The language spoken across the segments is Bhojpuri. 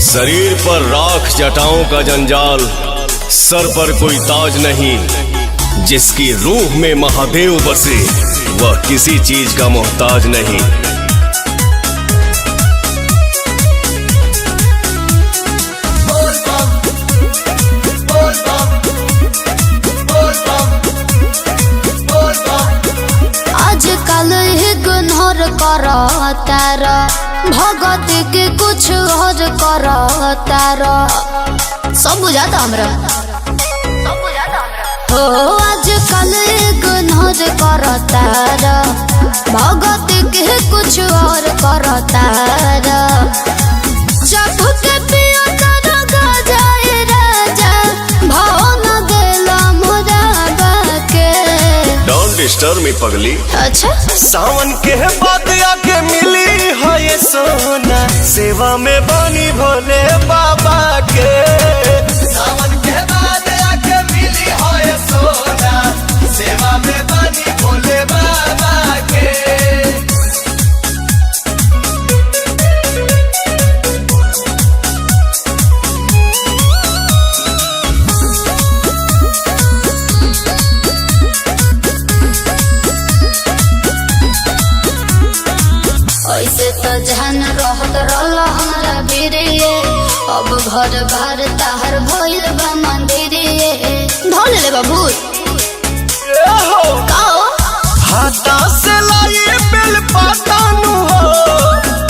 शरीर पर राख जटाओं का जंजाल, सर पर कोई ताज नहीं। जिसकी रूह में महादेव बसे वह किसी चीज का मोहताज नहीं। आजकल इग्नोर करो तारा, भगत के कुछ और करो तारा। सब बुझाता हमरा हो। आजकल इग्नोर करो तारा, भगत के कुछ और करो तारा। जब के पिया तारा गजाए राजा, भाव न देला मोरा बाके। डोंट डिस्टर्ब मी पगली। अच्छा सावन के बाद आके मिली है ये सोना, सेवा में बनी भोले बाबा के। सावन के बाद आके मिली है ये सोना, सेवा में बनी भोले बाबा के। ऐसे तो जहन रहत रहल हमरा बिरिये, अब घर बार ताहर भइल बा मंदिरिये। ढोल ले बाबू काओ हाथा से लाई बेल पाता नु हो,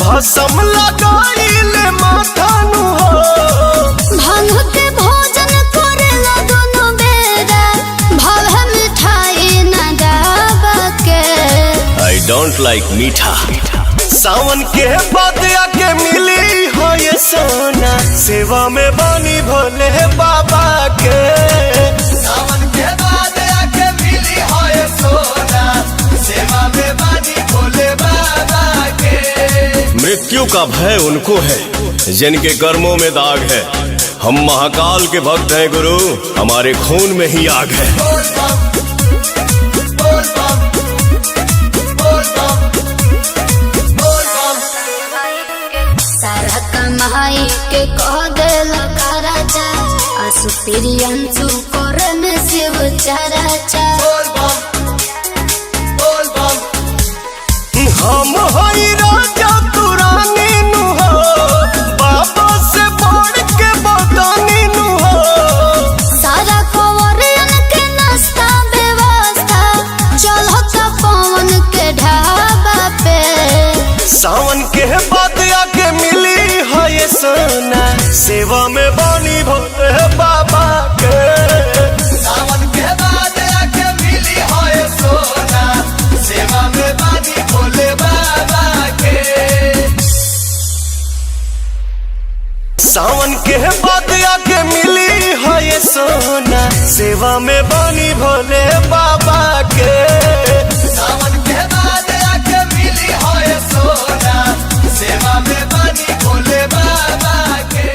भसम लगाइले माथा नु हो। भांग के भोजन करेला दोनों बेरा, भाव मिठाई न गावा के। आई डोंट लाइक मीठा। सावन के बाद आके मिली हो ये सोना, सेवा में बनी भोले बाबा के। सावन के बाद आके मिली हो ये सोना, सेवा में बनी भोले बाबा के। मृत्यु का भय उनको है जिनके कर्मों में दाग है। हम महाकाल के भक्त हैं गुरु, हमारे खून में ही आग है। सारा कमाई के कह देला राजा, आसु प्रियंसु करे में शिव चराचा। हम हई राजा तू रानी नु हो, बाबा से बढ़ के बदानी नु हो। सारा कवरियन के नाश्ता व्यवस्था चलता पवन के ढाबा पे। सावन के बाद आके मिली है ये सोना, सेवा में बनी भोले बाबा के। सावन के बाद आके मिली है ये सोना, सेवा में बनी भोले बाबा के। सावन के बाद आके मिली है ये सोना, सेवा में बनी भोले बाबा के। सावन के बाद आके मिली है ये सोना, सेवा में बनी भोले बाबा के।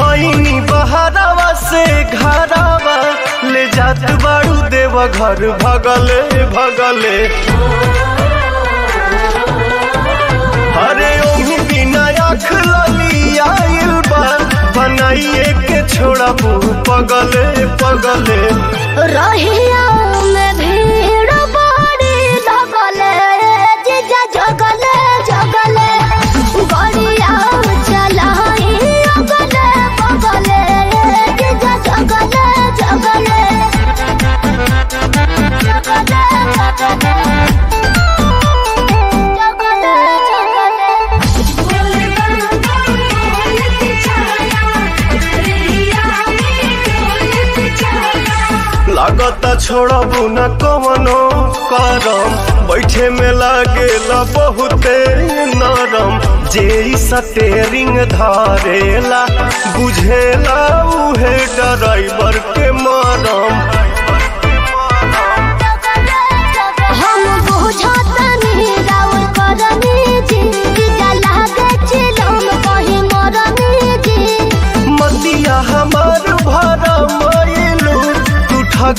आईनी बहरावा से घरावा ले जात बाड़ू देव घर भगले भगले। अरे ओही बिना आँख लली आइल बा, बनाइए के छोड़ा मुँह पगले पगले। रहिया में भीड़ बड़ी लगले, जीजा जगले जगले गड़िया चलाई अगले बगले। जीजा जगले जगले लागता छोड़बू न कवनो करम, बैठे में लागेला बहुते नरम। जे स्टेरिंग धारेला बुझेला उहे ड्राइवर के मरम।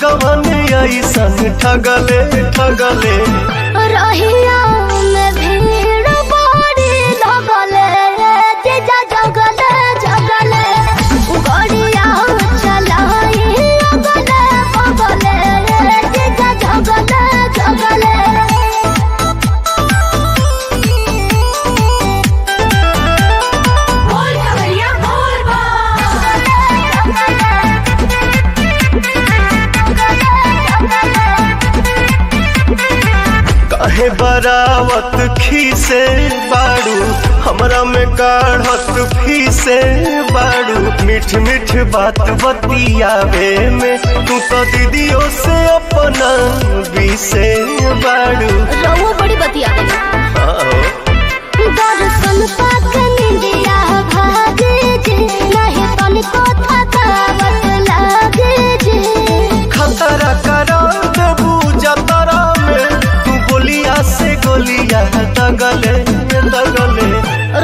भगवान ऐसन ठगले ठगले। रहिया में भीड़ बड़ी लगले जीजा जगले जगले गड़िया चलाई अगले बगले जीजा जगले जगले। काहे बरावत खीसे बाड़ू हमरा में काढ़त फीसे बाड़ू। मीठ मीठ बात बतियावे में तू तो दीदियों से अपना बीसे बाड़ू। रहुआ बड़ी बतियावे दर्शन पाक निंदिया भागे जे नहीं तनिको थकावट लागे जे। खतरा करा देबू जतरा में तू गोलिया से गोलिया दगले दगले।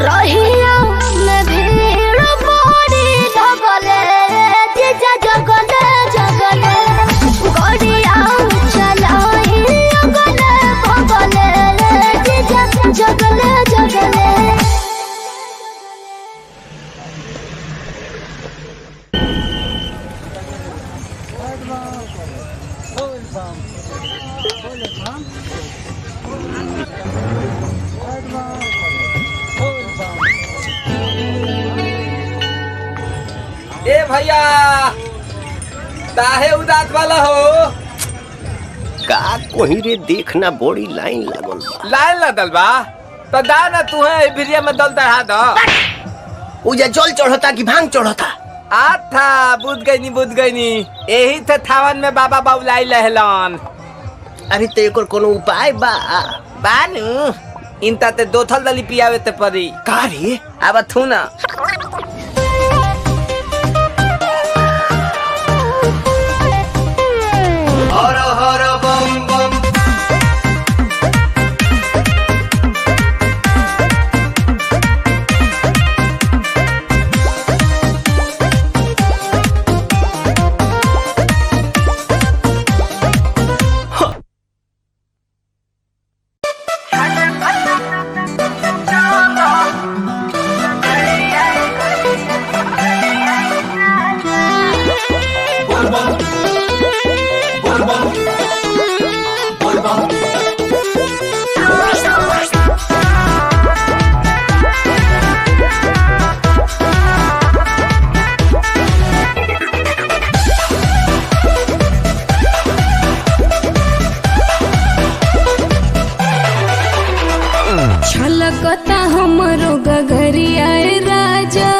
रहिया में भीड़ बड़ी लगले जीजा जगले जगले गड़िया चलाई अगले बगले जीजा जगले जगले। ए भैया काहे उदास वाला हो? का कोही रे देखना बड़ी लाइन लागल बा। लाइन लगल बा तो दा ना तू है भिरिया में दल चढ़ा दो। उजा जल चढ़ता कि भांग चढ़ता? आथा बुझ गई नी यही थे थावन में बाबा बाबुलाई लहलन। अरे तो एकर कोनो उपाय बा? बानू इनता ते दो थल दली पियावे ते परी। का रे? अब थू ना हर हर बम बम। छलकता हमरो गगरिया राजा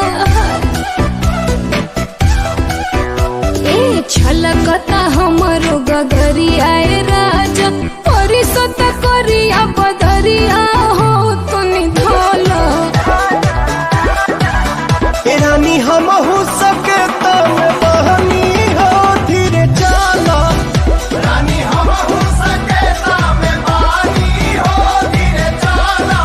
ए छलकता हमरो गगरिया राजा परिसत करिया बदरिया हो तनी धोलो। ए रानी हम हो सके तो बहनी हो धीरे चला। रानी हम हो सके तो बहनी हो धीरे चला।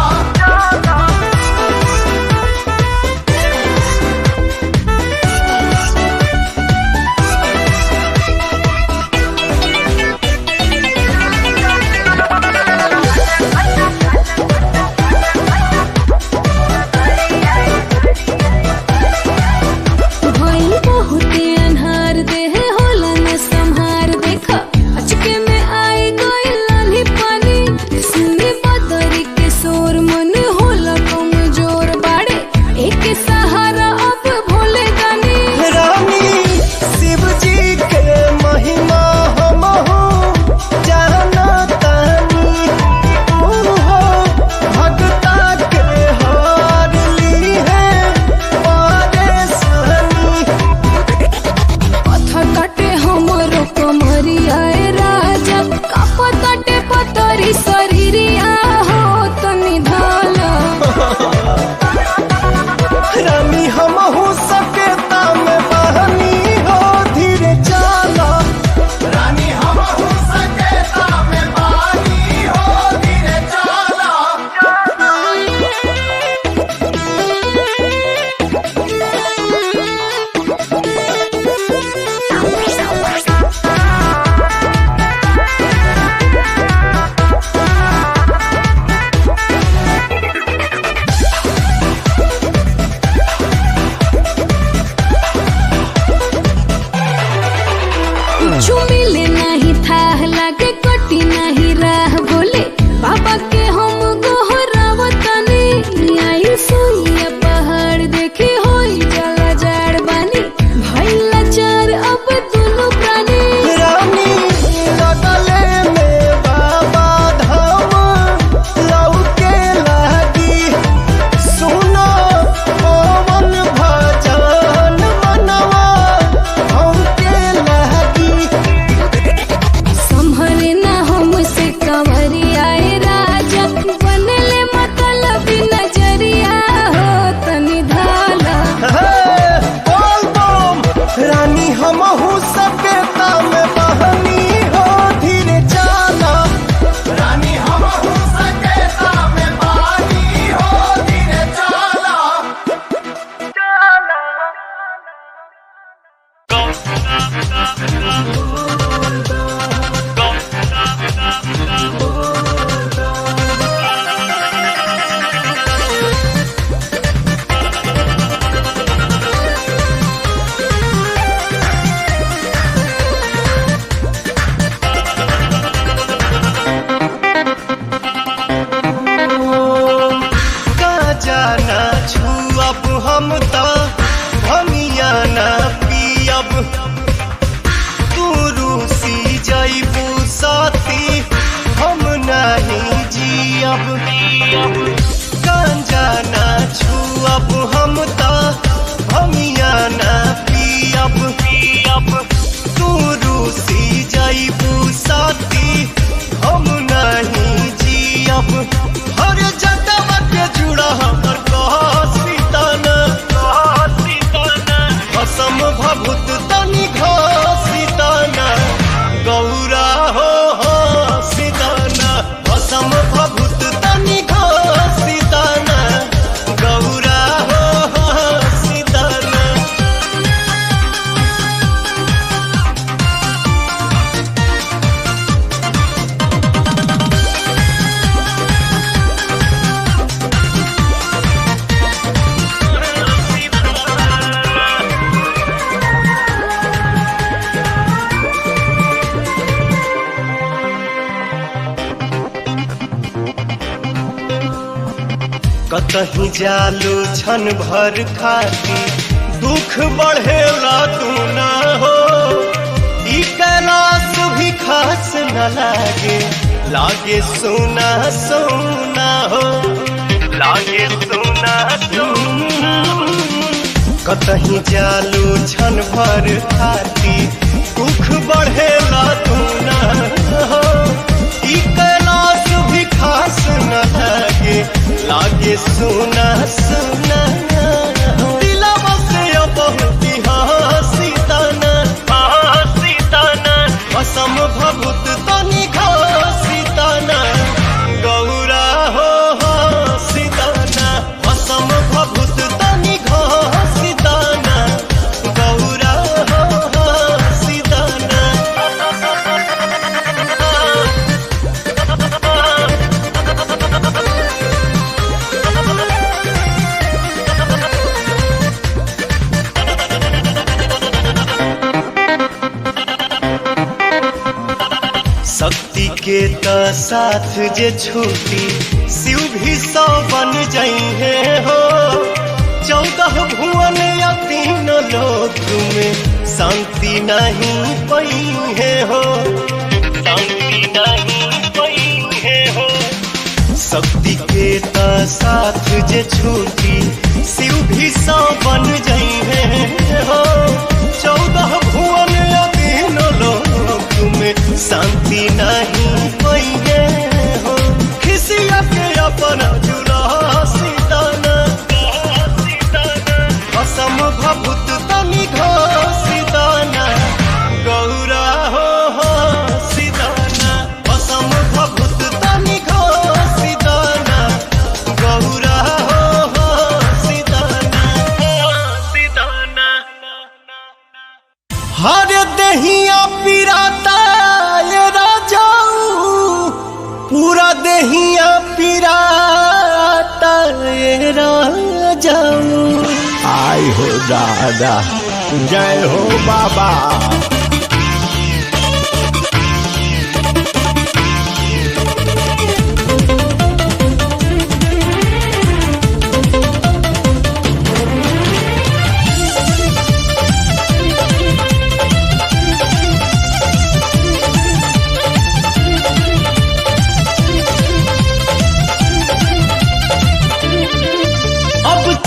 गांजा ना छुअब हम ता भमिया ना पियब तू रूसी जाइबू साथी हम नहीं जियब हर जगह के जुड़ा हमर कहसीताना कसम भभूत तनी घसीताना गौरा हो सीताना कसम भभूत तनी घसीताना गौरा हो सीताना। कतही जालू छन भर खाती दुख बढ़ेला तू ना हो ई कैलाश भी खास न लागे सोना सोना हो लागे सोना सोना कतही जालू छन भर खाती दुख बढ़ेला तू ना हो ई कैलाश भी खास न लागे सोना सोना दिलवा से बहुत हसीताना कसम भभूत तनी घसीताना गौरा हो सीताना कसम भभूत तनी घसीताना गौरा हो सीताना। शक्ति के त साथ जे छूटी शिव भी 100 बन जाइए हो 14 भुवन या 3 लोक में शांति नहीं पाइए हो शांति नहीं पाइए हो। शक्ति के त साथ जे छूटी शिव भी 100 बन जाइए हो 14 भुवन या 3 लोक में शांति नहीं पाइए हो खिसिया के अपना जुला सीताना कसम भभूत तनी घसीताना गौरा हो सीताना कसम भभूत तनी घसीताना गौरा हो सीताना। हर दहिया पिराता ये राजाऊ पूरा दहिया पिराता ये राजाऊ। आई हो दादा जय हो बाबा।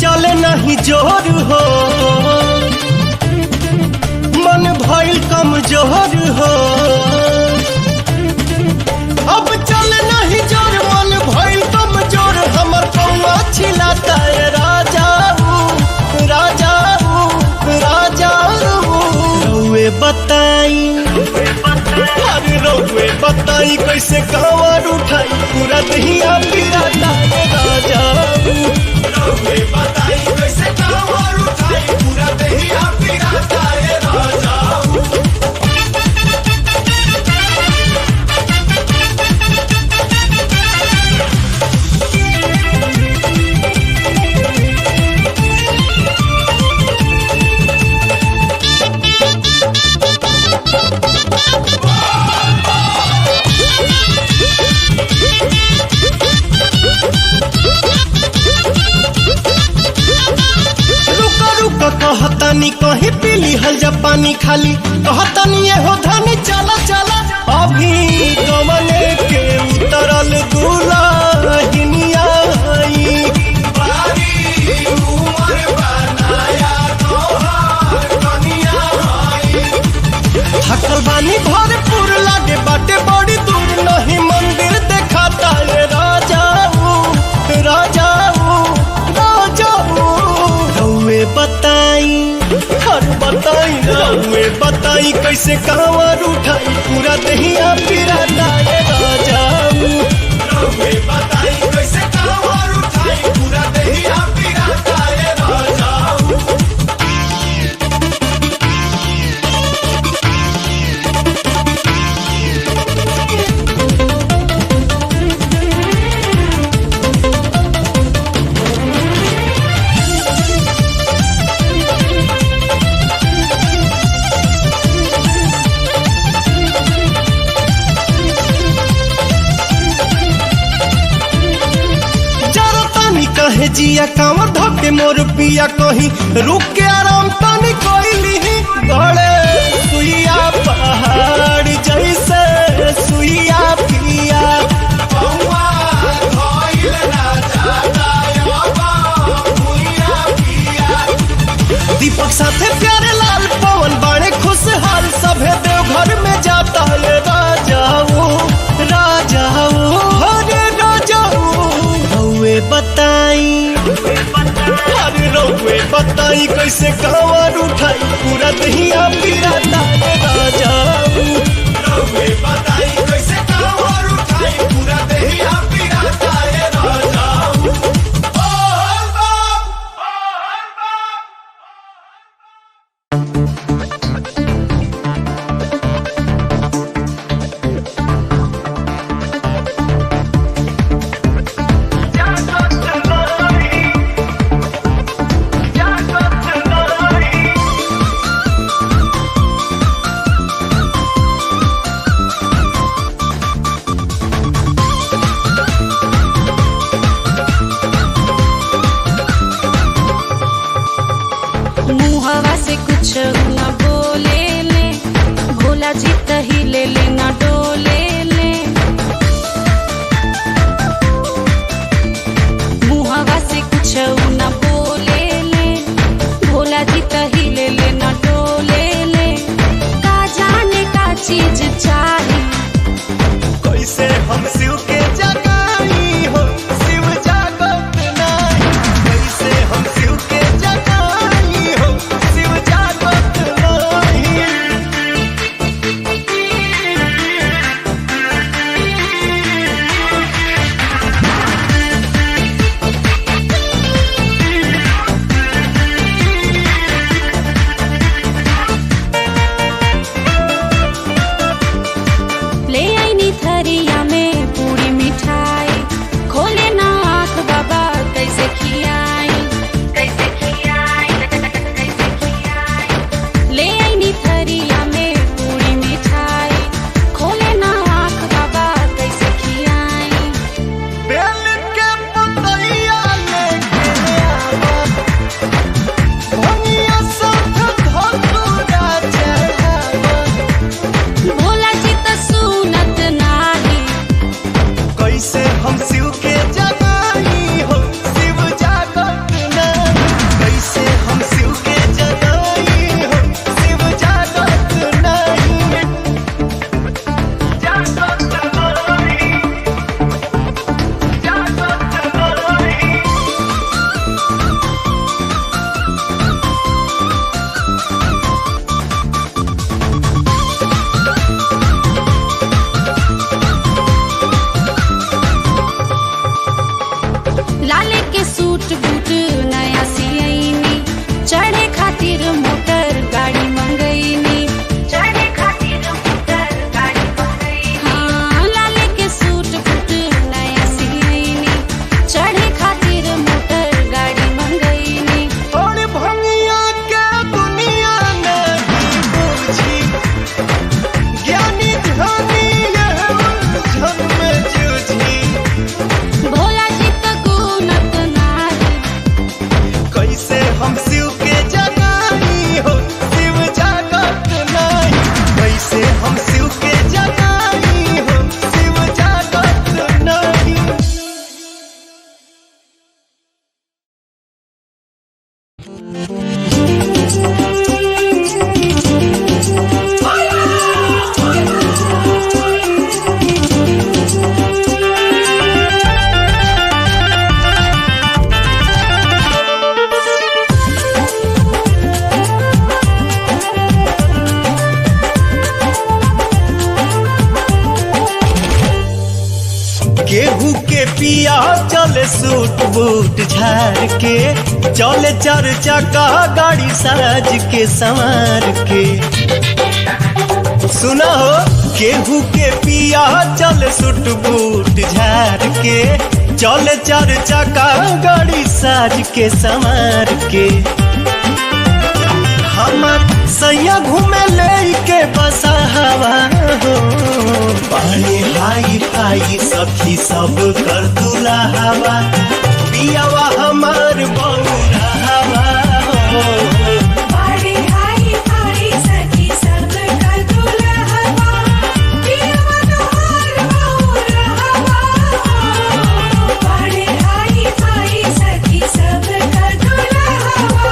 चले नहीं जोर हो मन भइल कमजोर हो अब चले नहीं जोर मन भइल कमजोर हमर कौआ छिलाता है राजाऊ राजाऊ राजाऊ रउए बताई अरे रउए बताई कैसे कांवर उठाई पूरा दहिया पिराता है राजाऊ रउए बताई कैसे कांवर उठाई पूरा दहिया पिराता है राजाऊ। कहतानी कहीं पीली हल जा पानी खाली कहतानी ये हो धनी चला चला अभी कमले के उतरल दुल्हनिया कैसे कांवर उठाई पूरा दहिया पिराता ये राजाऊ रउए बताई कैसे कांवर उठाई पूरा दहिया पिराता ये राजाऊ कहे जिया कांवर धोके मोर पिया कहीं रुक के आराम पानी कोइली गड़े सुइया पहाड़ जैसे सुइया पिया दीपक साथे प्यारे लाल पवन बड़े खुशहाल सभे देवघर में जाता है राजाओ राजाओ हरे राजाओ रउए बताई अरे रउए बताई कैसे कांवर उठाई पूरा दहिया पिराता है राजाऊ रउए बताई कैसे कांवर उठाई पूरा दहिया पिराता है राजाऊ केहू के पिया चले सूट बूट झाड़ के, चले चार चक्का गाड़ी साज के संवार के। सुना हो, केहू के पिया चले सूट बूट झाड़ के, चले चार चक्का गाड़ी साज के संवार के। हमार सैया घूमे लेके बसा हवा हो, पानी हाई फाई सखी सब कर दूल्हा हवा, पियावा हमार बौरा हवा हो। पानी हाई फाई सखी सब कर दूल्हा हवा, पियावा तोहार बौरा हवा हो। पानी हाई फाई सखी सब कर दूल्हा हवा।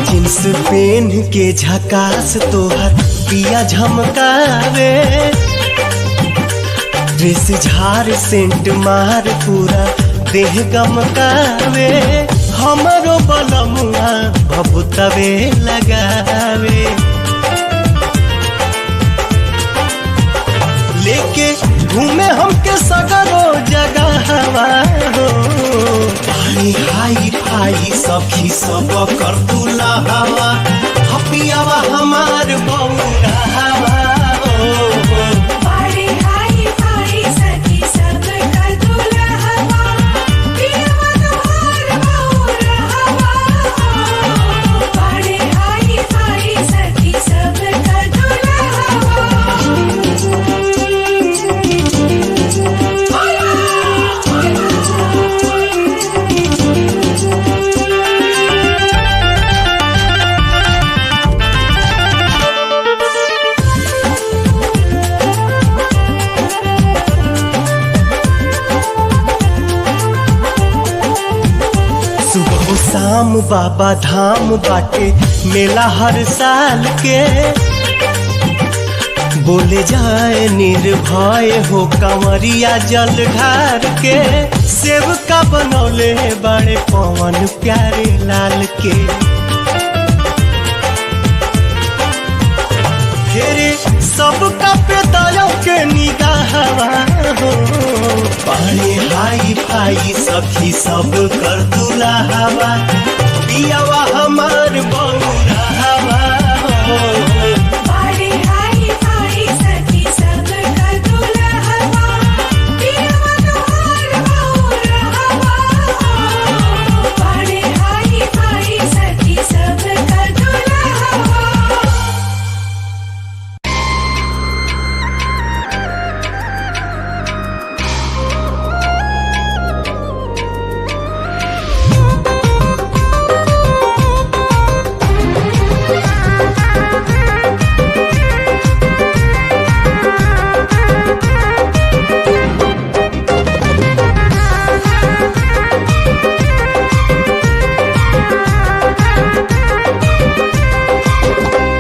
जींस पेन के झकास तोहर पिया झमकावे, ड्रेस झार सेंट मार पूरा देह गमकावे, हमरो बलमुआ भभुतवे लगावे। लेके घूमे हमके सगरो जगह हवा हो, पानी हाई फाई सखी सब कर दूल्हा हवा, हपियावा हमार बौरा हवा हो। पानी हाई फाई सखी सब कर दूल्हा हवा, पियावा तोहार बौरा हवा हो। पानी हाई फाई सखी सब कर दूल्हा हवा। सुबह शाम बाबा धाम बाटे मेला हर साल के, बोले जाए निर्भय हो कंवरिया जल ढार के, सेवका बनौले बड़े पवन प्यारे लाल के। फेरे सबका पे दया के निगाहवा हो, पानी हाई फाई सखी सब कर दूल्हा हवा, पियावा हमार बौरा हवा हो। पानी हाई फाई सखी सब कर दूल्हा हवा, पियावा तोहार बौरा हवा हो। पानी हाई फाई सखी सब कर दूल्हा हवा।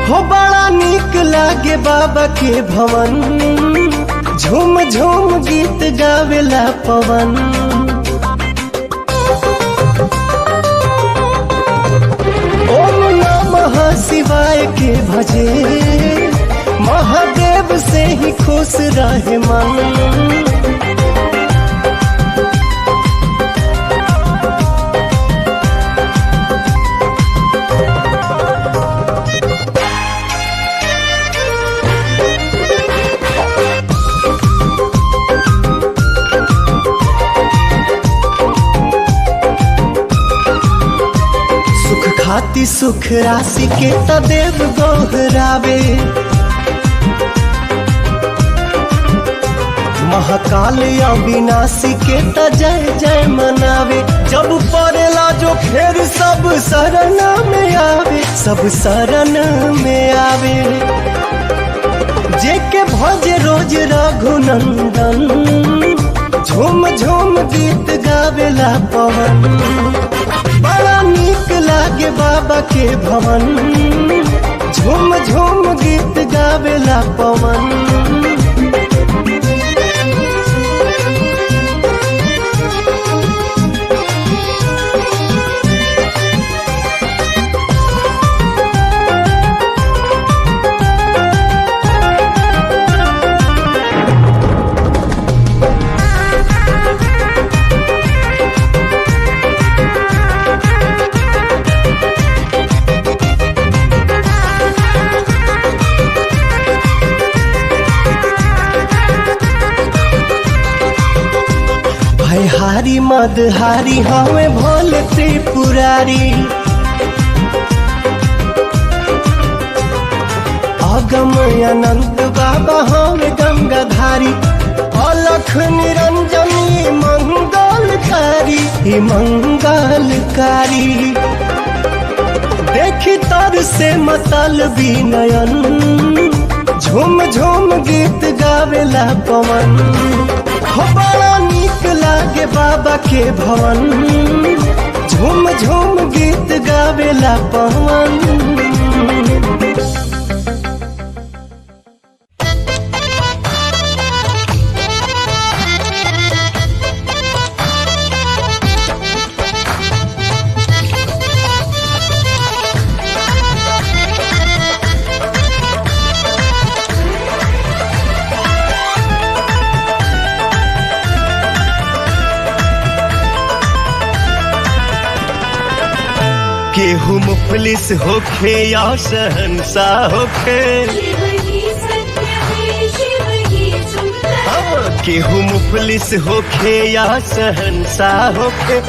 हो बड़ा नीक लागे बाबा के भवन, झूम झूम गीत गावेला पवन। ओम नमः शिवाय के भजे, महादेव से ही खुश रहे मन। खाती सुख राशि के तदेव गोहरावे, महाकाल अविनाशी के त जय जय मनावे। जब पड़ेला जो फिर सब शरण में आवे, सब शरण में आवे। जेके भजे रोज रघुनंदन, झूम झूम गीत गावेला पवन। बड़ा नीक लागे बाबा के भवन, झूम झूम गीत गावेला पवन। भय हारी मदहारी हमें भोले त्रिपुरारी अगम अनंत बाबा हमें गंगाधारी अलख निरंजनी मंगलकारी मंगलकारी देखी तर से मतल नयन झूम झूम गीत गावेला पवन हो बड़ा नीक लागे बाबा के भवन झूम झूम गीत गावेला पवन। केहू मुफलिस होखे या शहंशाह होखे केहू मुफलिस होखे या शहंशाह होखे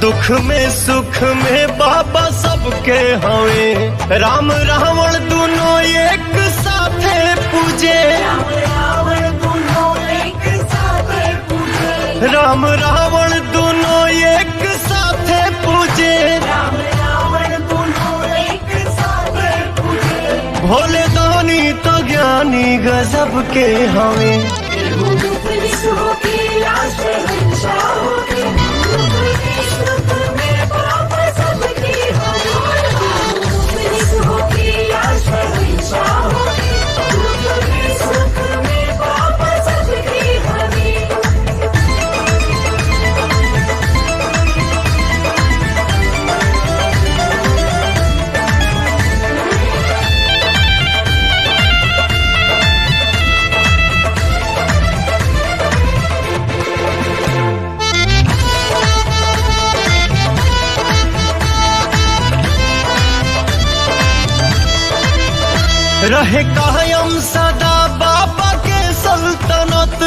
दुख में सुख में बाबा सबके हवे राम रावण दोनों एक साथे पूजे राम रावण दोनों एक साथे पूजे भोले दानी तो ज्ञानी गजब के हमें रहे कायम सदा बाबा के सल्तनत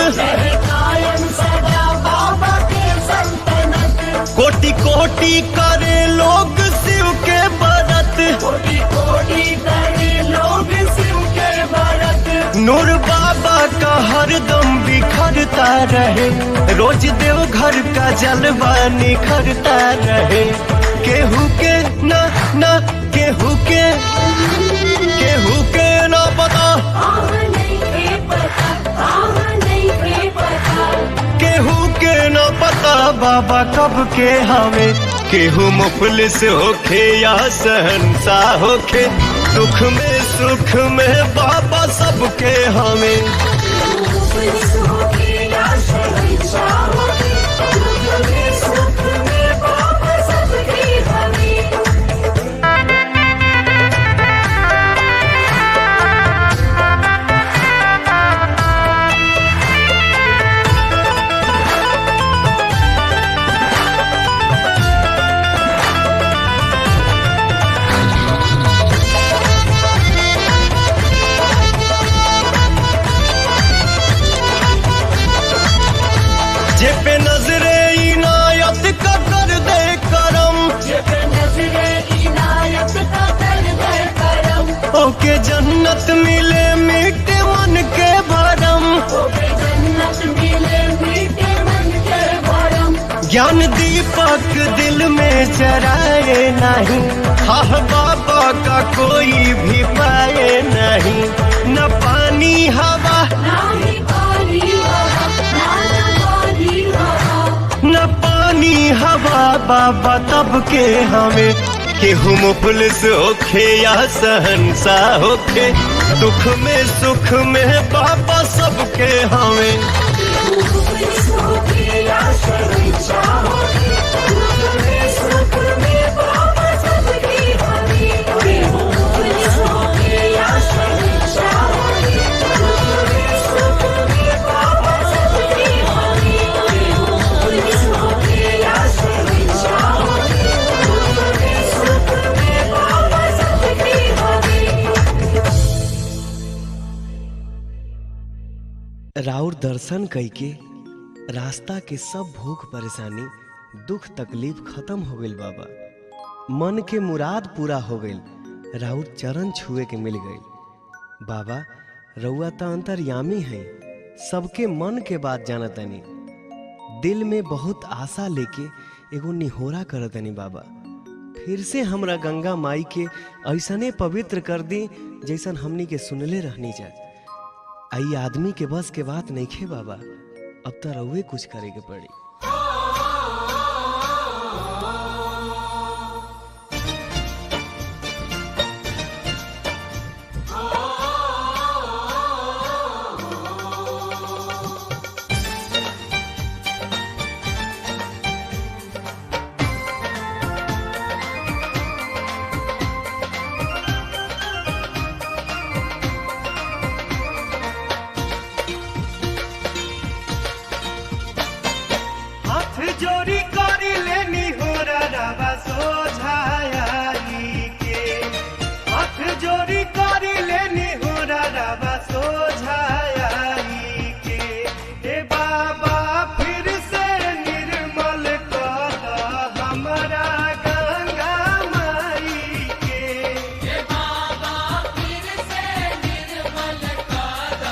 कोटि कोटि करे लोग शिव के व्रत नूर बाबा का हरदम बिखरता रहे रोज देव घर का जलवा निखरता रहे केहू के ना केहू के ना पता केहू के ना पता बाबा कब के हमें केहू मुफलिस होखे या शहंशाह होखे दुख में सुख में बाबा सबके हमें जेपे नजरे इनायत का कर दे करम ओके जन्नत मिले मीठे मन के भरम ज्ञान दीपक दिल में जराए नहीं हाँ बाबा का कोई भी पाए नहीं न पानी हवा न पानी हवा बाबा तब के हमें केहू मुफलिस होखे या शहंशाह होखे दुख में सुख में बाबा सबके हमें राउर दर्शन कइके रास्ता के सब भूख परेशानी दुख तकलीफ खत्म हो गइल बाबा। मन के मुराद पूरा हो गइल, राउर चरण छुए के मिल गइल। बाबा रउआ त अंतर्यामी हैं, सबके मन के बात जानतनी। दिल में बहुत आशा लेके एगो निहोरा करतनी बाबा, फिर से हमरा गंगा माई के ऐसने पवित्र कर दी जैसन हमनी के सुनले रहनी जा। आई आदमी के बस के बात नहीं खे बाबा, अब तो रउए कुछ करे के पड़ी। जोरी करी लेनी हो रवा सोझाई के, हाथ जोरी करी लेनी हो रवा सोझाई के। ए बाबा फिर से निर्मल कर हमरा गंगा माई के। ए बाबा फिर से निर्मल कर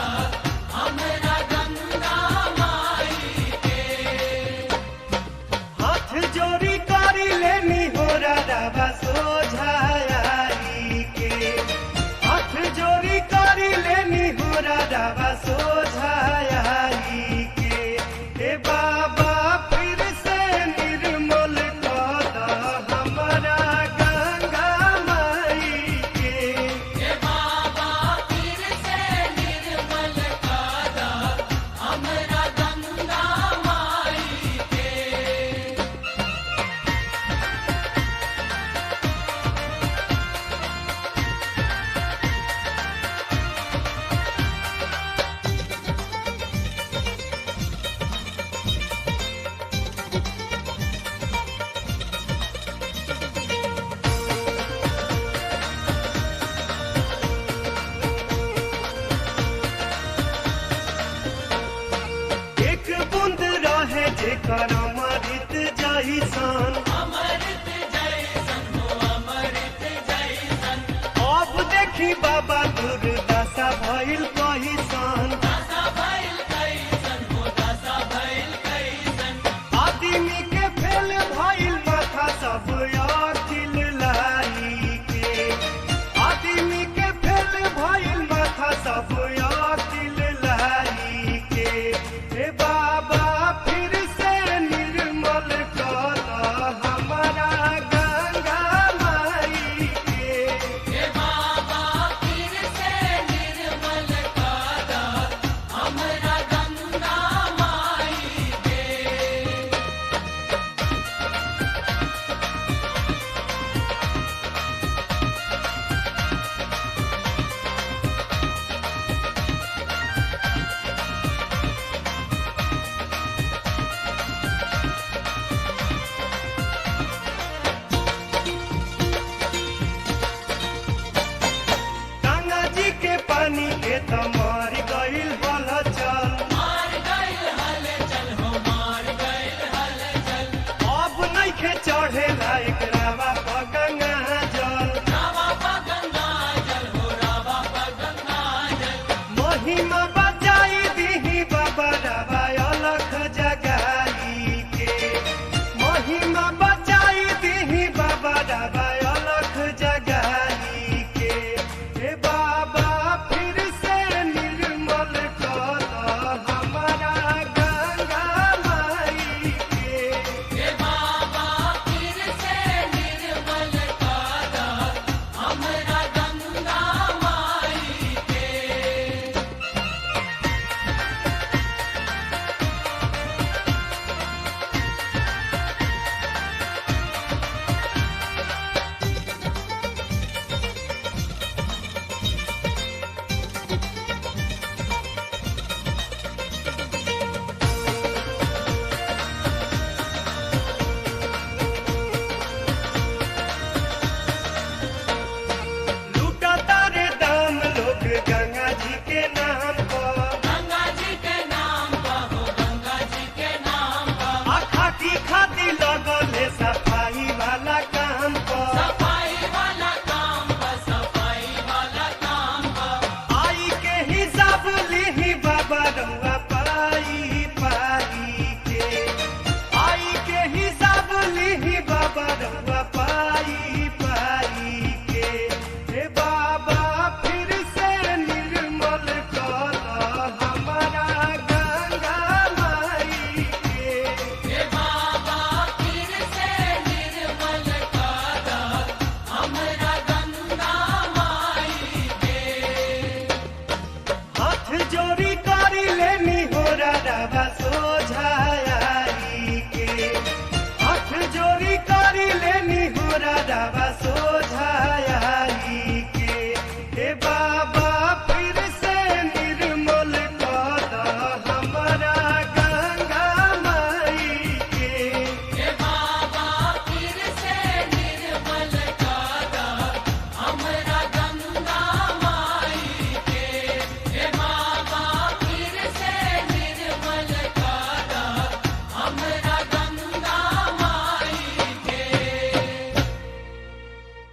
हमरा गंगा माई के। हाथ जोरी करी लेनी हो रवा सोझाई के, हाथ जोरी करी लेनी हो रवा सोझाई के। ए बाबा फिर से निर्मल कर हमरा गंगा माई के। ए बाबा फिर से निर्मल कर हमरा गंगा माई के। एक बूंद रहे जेकर अमृत जैसन, अमृत